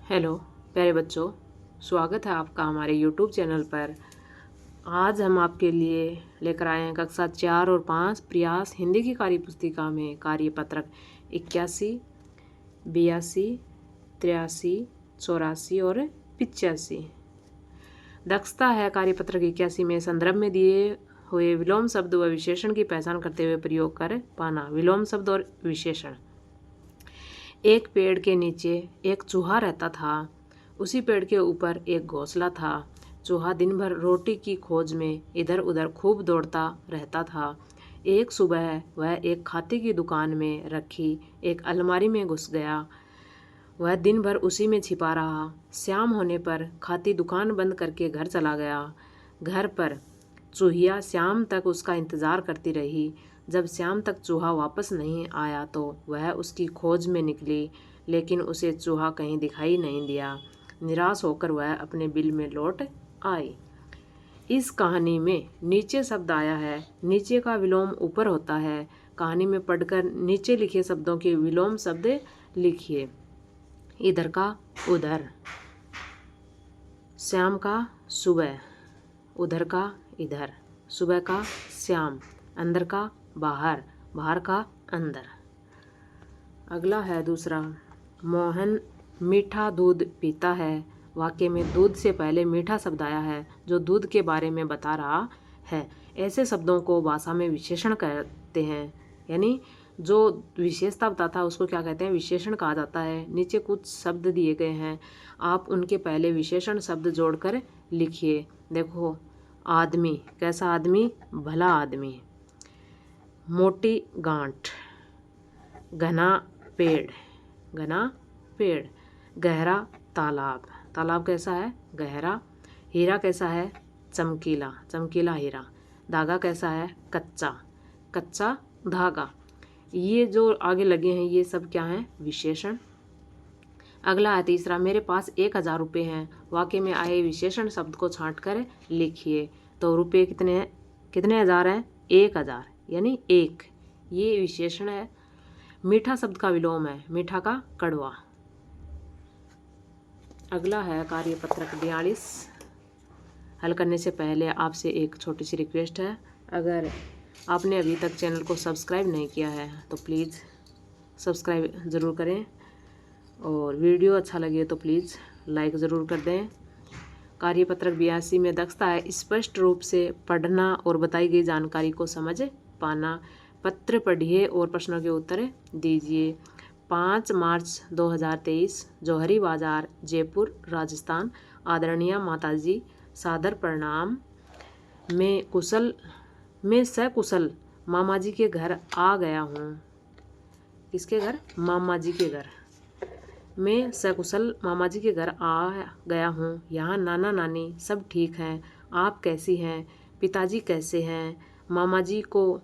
Hello प्यारे बच्चों, स्वागत है आपका हमारे YouTube चैनल पर। आज हम आपके लिए लेकर आए हैं कक्षा 4 और 5 प्रयास हिंदी की कार्य पुस्तिका में कार्यपत्रक 81, 82, 83, 84 और 85। दक्षता है कार्यपत्रक 81 में संदर्भ में दिए हुए विलोम शब्द व विशेषण की पहचान करते हुए प्रयोग कर पाना। विलोम शब्द और विशेषण। एक पेड़ के नीचे एक चूहा रहता था। उसी पेड़ के ऊपर एक घोंसला था। चूहा दिन भर रोटी की खोज में इधर उधर खूब दौड़ता रहता था। एक सुबह वह एक खाते की दुकान में रखी एक अलमारी में घुस गया। वह दिन भर उसी में छिपा रहा। शाम होने पर खाती दुकान बंद करके घर चला गया। घर पर चूहिया शाम तक उसका इंतज़ार करती रही। जब शाम तक चूहा वापस नहीं आया तो वह उसकी खोज में निकली, लेकिन उसे चूहा कहीं दिखाई नहीं दिया। निराश होकर वह अपने बिल में लौट आई। इस कहानी में नीचे शब्द आया है। नीचे का विलोम ऊपर होता है। कहानी में पढ़कर नीचे लिखे शब्दों के विलोम शब्द लिखिए। इधर का उधर, शाम का सुबह, उधर का इधर, सुबह का शाम, अंदर का बाहर, बाहर का अंदर। अगला है दूसरा। मोहन मीठा दूध पीता है। वाक्य में दूध से पहले मीठा शब्द आया है जो दूध के बारे में बता रहा है। ऐसे शब्दों को भाषा में विशेषण कहते हैं, यानी जो विशेषता बताता है उसको क्या कहते हैं, विशेषण कहा जाता है। नीचे कुछ शब्द दिए गए हैं, आप उनके पहले विशेषण शब्द जोड़कर लिखिए। देखो, आदमी, कैसा आदमी, भला आदमी। मोटी गांठ, घना पेड़, घना पेड़। गहरा तालाब, तालाब कैसा है, गहरा। हीरा कैसा है, चमकीला, चमकीला हीरा। धागा कैसा है, कच्चा, कच्चा धागा। ये जो आगे लगे हैं ये सब क्या हैं, विशेषण। अगला है तीसरा। मेरे पास 1000 रुपये हैं। वाक्य में आए विशेषण शब्द को छांट कर लिखिए। तो रुपये कितने हज़ार हैं, 1000, यानी एक, ये विशेषण है। मीठा शब्द का विलोम है, मीठा का कड़वा। अगला है कार्यपत्रक 42। हल करने से पहले आपसे एक छोटी सी रिक्वेस्ट है। अगर आपने अभी तक चैनल को सब्सक्राइब नहीं किया है तो प्लीज़ सब्सक्राइब ज़रूर करें, और वीडियो अच्छा लगे तो प्लीज़ लाइक ज़रूर कर दें। कार्यपत्रक 82 में दक्षता है स्पष्ट रूप से पढ़ना और बताई गई जानकारी को समझ पाना। पत्र पढ़िए और प्रश्नों के उत्तर दीजिए। 5 मार्च 2023, जौहरी बाजार, जयपुर, राजस्थान। आदरणीय माताजी, सादर प्रणाम। मैं सकुशल मामा जी के घर आ गया हूँ। किसके घर, मामा जी के घर। मैं सकुशल मामा जी के घर आ गया हूँ। यहाँ नाना नानी सब ठीक हैं। आप कैसी हैं, पिताजी कैसे हैं। मामा जी को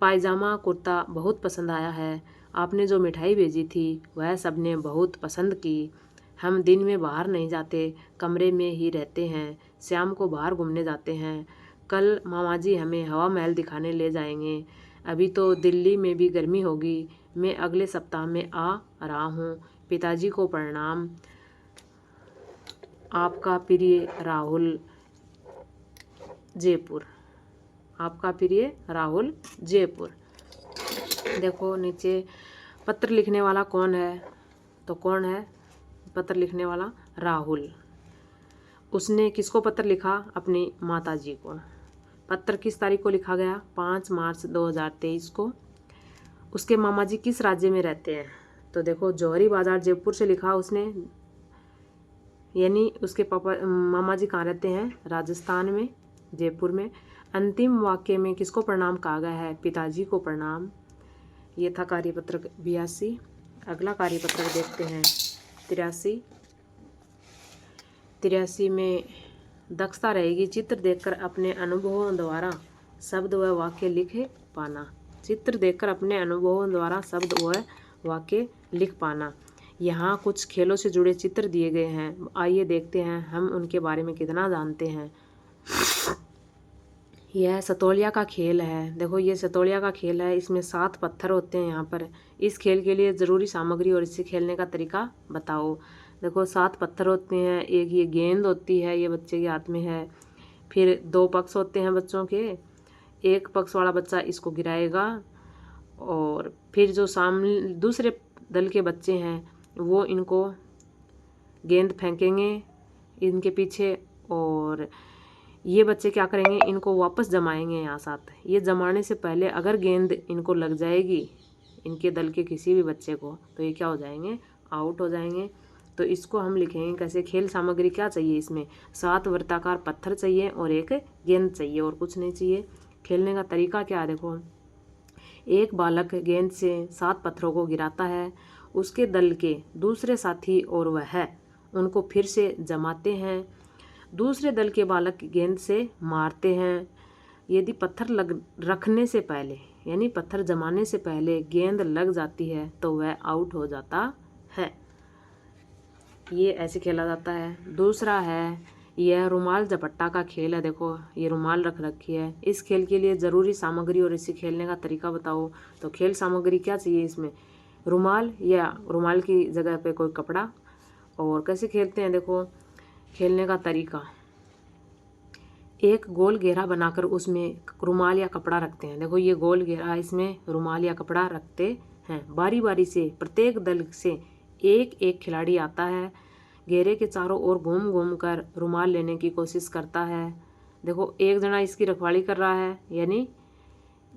पायजामा कुर्ता बहुत पसंद आया है। आपने जो मिठाई भेजी थी वह सबने बहुत पसंद की। हम दिन में बाहर नहीं जाते, कमरे में ही रहते हैं। शाम को बाहर घूमने जाते हैं। कल मामा जी हमें हवा महल दिखाने ले जाएंगे। अभी तो दिल्ली में भी गर्मी होगी। मैं अगले सप्ताह में आ रहा हूँ। पिताजी को प्रणाम। आपका प्रिय राहुल, जयपुर। आपका प्रिय राहुल, जयपुर। देखो नीचे पत्र लिखने वाला कौन है, तो कौन है पत्र लिखने वाला, राहुल। उसने किसको पत्र लिखा, अपनी माताजी को। पत्र किस तारीख को लिखा गया, 5 मार्च 2023 को। उसके मामा जी किस राज्य में रहते हैं, तो देखो जौहरी बाजार जयपुर से लिखा उसने, यानी उसके पापा मामा जी कहाँ रहते हैं, राजस्थान में, जयपुर में। अंतिम वाक्य में किसको प्रणाम कहा गया है, पिताजी को प्रणाम। ये था कार्यपत्रक 82। अगला कार्यपत्रक देखते हैं 83। 83 में दक्षता रहेगी चित्र देखकर अपने अनुभवों द्वारा शब्द व वाक्य लिख पाना। चित्र देखकर अपने अनुभवों द्वारा शब्द व वाक्य लिख पाना। यहाँ कुछ खेलों से जुड़े चित्र दिए गए हैं। आइए देखते हैं हम उनके बारे में कितना जानते हैं। यह सतोलिया का खेल है। देखो ये सतोलिया का खेल है। इसमें 7 पत्थर होते हैं यहाँ पर। इस खेल के लिए ज़रूरी सामग्री और इसे खेलने का तरीका बताओ। देखो 7 पत्थर होते हैं, एक ये गेंद होती है, ये बच्चे के हाथ में है। फिर 2 पक्ष होते हैं बच्चों के, एक पक्ष वाला बच्चा इसको गिराएगा और फिर जो सामने दूसरे दल के बच्चे हैं वो इनको गेंद फेंकेंगे इनके पीछे, और ये बच्चे क्या करेंगे, इनको वापस जमाएंगे यहाँ साथ। ये जमाने से पहले अगर गेंद इनको लग जाएगी, इनके दल के किसी भी बच्चे को, तो ये क्या हो जाएंगे, आउट हो जाएंगे। तो इसको हम लिखेंगे कैसे, खेल सामग्री क्या चाहिए इसमें, 7 वृत्ताकार पत्थर चाहिए और एक गेंद चाहिए और कुछ नहीं चाहिए। खेलने का तरीका क्या है, देखो एक बालक गेंद से 7 पत्थरों को गिराता है, उसके दल के दूसरे साथी और वह उनको फिर से जमाते हैं। दूसरे दल के बालक गेंद से मारते हैं। यदि पत्थर रखने से पहले यानी पत्थर जमाने से पहले गेंद लग जाती है तो वह आउट हो जाता है। ये ऐसे खेला जाता है। दूसरा है यह रुमाल झपट्टा का खेल है। देखो ये रुमाल रख रखी है। इस खेल के लिए ज़रूरी सामग्री और इसे खेलने का तरीका बताओ। तो खेल सामग्री क्या चाहिए इसमें, रुमाल या रुमाल की जगह पे कोई कपड़ा। और कैसे खेलते हैं, देखो खेलने का तरीका, एक गोल घेरा बनाकर उसमें रुमाल या कपड़ा रखते हैं। देखो ये गोल घेरा, इसमें रुमाल या कपड़ा रखते हैं। बारी बारी से प्रत्येक दल से एक एक खिलाड़ी आता है, घेरे के चारों ओर घूम घूम कर रुमाल लेने की कोशिश करता है। देखो एक जना इसकी रखवाली कर रहा है यानी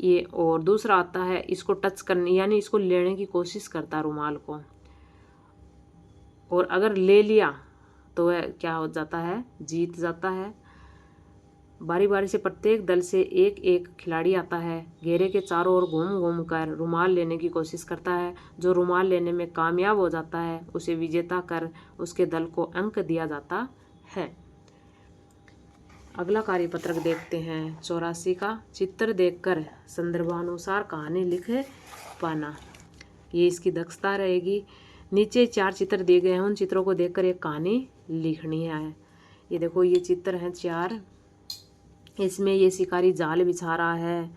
ये, और दूसरा आता है इसको टच करने यानी इसको लेने की कोशिश करता है रुमाल को, और अगर ले लिया तो वह क्या हो जाता है, जीत जाता है। बारी बारी से प्रत्येक दल से एक एक खिलाड़ी आता है, घेरे के चारों ओर घूम घूम कर रुमाल लेने की कोशिश करता है। जो रुमाल लेने में कामयाब हो जाता है उसे विजेता कर उसके दल को अंक दिया जाता है। अगला कार्यपत्रक देखते हैं 84 का। चित्र देखकर संदर्भानुसार कहानी लिख पाना, ये इसकी दक्षता रहेगी। नीचे 4 चित्र दिए गए हैं, उन चित्रों को देखकर एक कहानी लिखनी है। ये देखो ये चित्र हैं 4, इसमें ये शिकारी जाल बिछा रहा है।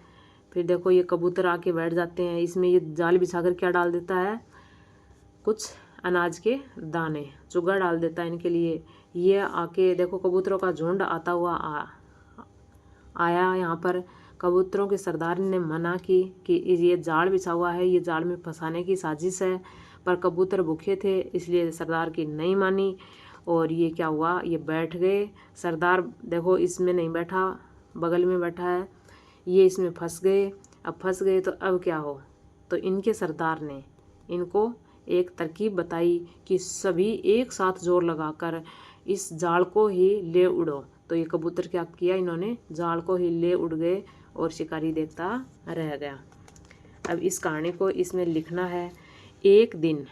फिर देखो ये कबूतर आके बैठ जाते हैं, इसमें ये जाल बिछाकर क्या डाल देता है, कुछ अनाज के दाने चुगा डाल देता है इनके लिए। ये आके देखो कबूतरों का झुंड आता हुआ आया यहाँ पर। कबूतरों के सरदार ने मना की कि ये जाल बिछा हुआ है, ये जाल में फंसाने की साजिश है, पर कबूतर भूखे थे इसलिए सरदार की नहीं मानी और ये क्या हुआ, ये बैठ गए। सरदार देखो इसमें नहीं बैठा, बगल में बैठा है, ये इसमें फंस गए। अब फंस गए तो अब क्या हो, तो इनके सरदार ने इनको एक तरकीब बताई कि सभी एक साथ जोर लगाकर इस जाल को ही ले उड़ो। तो ये कबूतर क्या किया, इन्होंने जाल को ही ले उड़ गए और शिकारी देखता रह गया। अब इस कहानी को इसमें लिखना है। एक दिन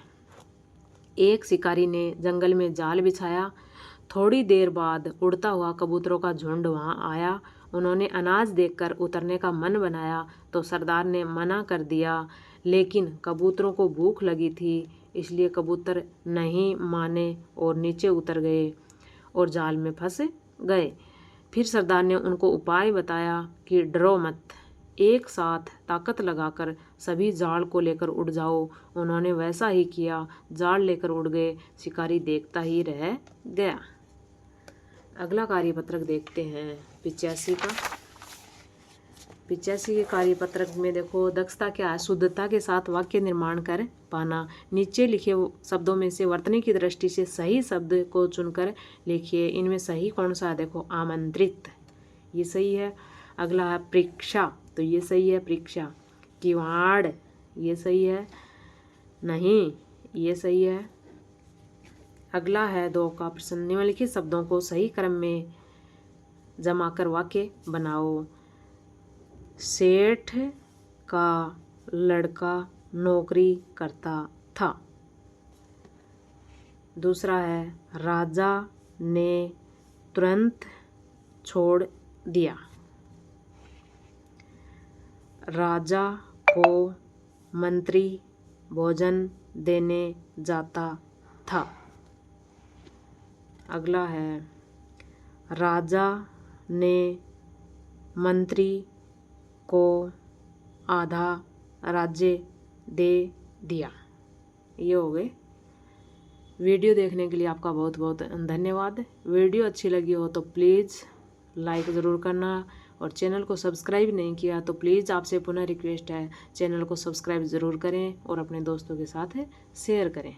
एक शिकारी ने जंगल में जाल बिछाया। थोड़ी देर बाद उड़ता हुआ कबूतरों का झुंड वहां आया। उन्होंने अनाज देखकर उतरने का मन बनाया तो सरदार ने मना कर दिया, लेकिन कबूतरों को भूख लगी थी इसलिए कबूतर नहीं माने और नीचे उतर गए और जाल में फंस गए। फिर सरदार ने उनको उपाय बताया कि डरो मत, एक साथ ताकत लगाकर सभी जाल को लेकर उड़ जाओ। उन्होंने वैसा ही किया, जाल लेकर उड़ गए। शिकारी देखता ही रह गया। अगला कार्यपत्रक देखते हैं 85 का। 85 के कार्यपत्रक में देखो दक्षता क्या है, शुद्धता के साथ वाक्य निर्माण कर पाना। नीचे लिखे शब्दों में से वर्तनी की दृष्टि से सही शब्द को चुनकर लिखिए। इनमें सही कौन सा है, देखो आमंत्रित, ये सही है। अगला है परीक्षा, तो ये सही है परीक्षा। किवाड़, ये सही है। नहीं, ये सही है। अगला है 2 का प्रश्न, निम्नलिखित शब्दों को सही क्रम में जमा कर वाक्य बनाओ। सेठ का लड़का नौकरी करता था। दूसरा है राजा ने तुरंत छोड़ दिया। राजा को मंत्री भोजन देने जाता था। अगला है राजा ने मंत्री को आधा राज्य दे दिया। ये हो गए वीडियो देखने के लिए आपका बहुत बहुत धन्यवाद। वीडियो अच्छी लगी हो तो प्लीज़ लाइक ज़रूर करना, और चैनल को सब्सक्राइब नहीं किया तो प्लीज़ आपसे पुनः रिक्वेस्ट है, चैनल को सब्सक्राइब ज़रूर करें और अपने दोस्तों के साथ शेयर करें।